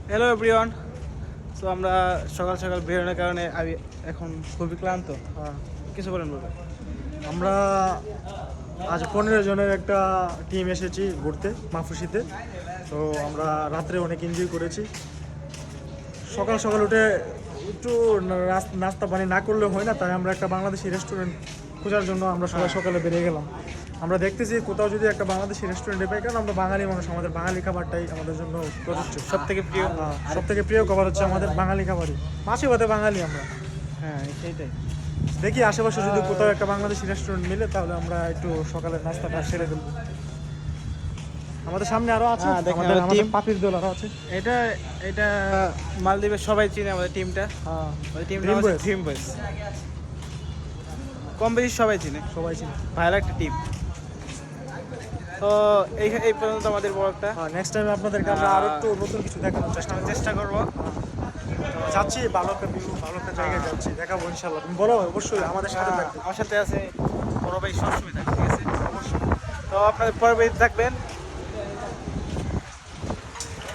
Hello everyone. তো আমরা সকাল সকাল বেরোনোর কারণে আমি এখন খুবই ক্লান্ত। কিছু বলেন বলবেন? আমরা আজ 15 জনের একটা টিম এসেছি ঘুরতে মাফুসিতে। তো আমরা রাত্রে অনেক এনজয় করেছি। সকাল সকাল উঠে একটু নাস্তা পানি না করলে হয় না, তাই আমরা একটা বাংলাদেশি রেস্টুরেন্ট খোঁজার জন্য আমরা সবাই সকালে বেরিয়ে গেলাম। আমরা দেখতেছি কোথাও যদি একটা বাংলাদেশি রেস্টুরেন্টে পাই, কারণ আমরা বাঙালি মানুষ, আমাদের বাঙালি খাবারটাই আমাদের জন্য প্রযোজ্য। সব থেকে প্রিয়। সব থেকে প্রিয় খাবার হচ্ছে আমাদের বাঙালি খাবারই। মাছে ভাতে বাঙালি আমরা। হ্যাঁ, সেইটাই। দেখি আশেপাশে যদি কোথাও একটা বাংলাদেশি রেস্টুরেন্ট মিলে, তাহলে আমরা একটু সকালের নাস্তাটা সেরে ফেলবো। আমাদের সামনে আরো আছে, হ্যাঁ, দেখেন আমাদের আমাদের team। পাপির দল আরো আছে। এটা এটা মালদ্বীপের সবাই চিনে আমাদের টিমটা। হ্যাঁ, আমাদের টিমটা Dream হচ্ছে Boys। Dream boys. কম বেশি সবাই চিনে, সবাই চিনি। ভালো একটা টিম। তো এই পর্যন্ত আমাদের ব্লগটা। হ্যাঁ, নেক্সট টাইম আপনাদেরকে আমরা আরো একটু নতুন কিছু দেখানোর চেষ্টা করবো। যাচ্ছি ভালো একটা ভিউ, ভালো একটা জায়গায় যাচ্ছি, দেখাবো ইনশাল্লাহ। তুমি বলো, অবশ্যই আমাদের সাথে থাকবে। আমার সাথে আছে বড় ভাই সবসময় থাকে, ঠিক আছে? অবশ্যই। তো আপনাদের পরবর্তী থাকবেন।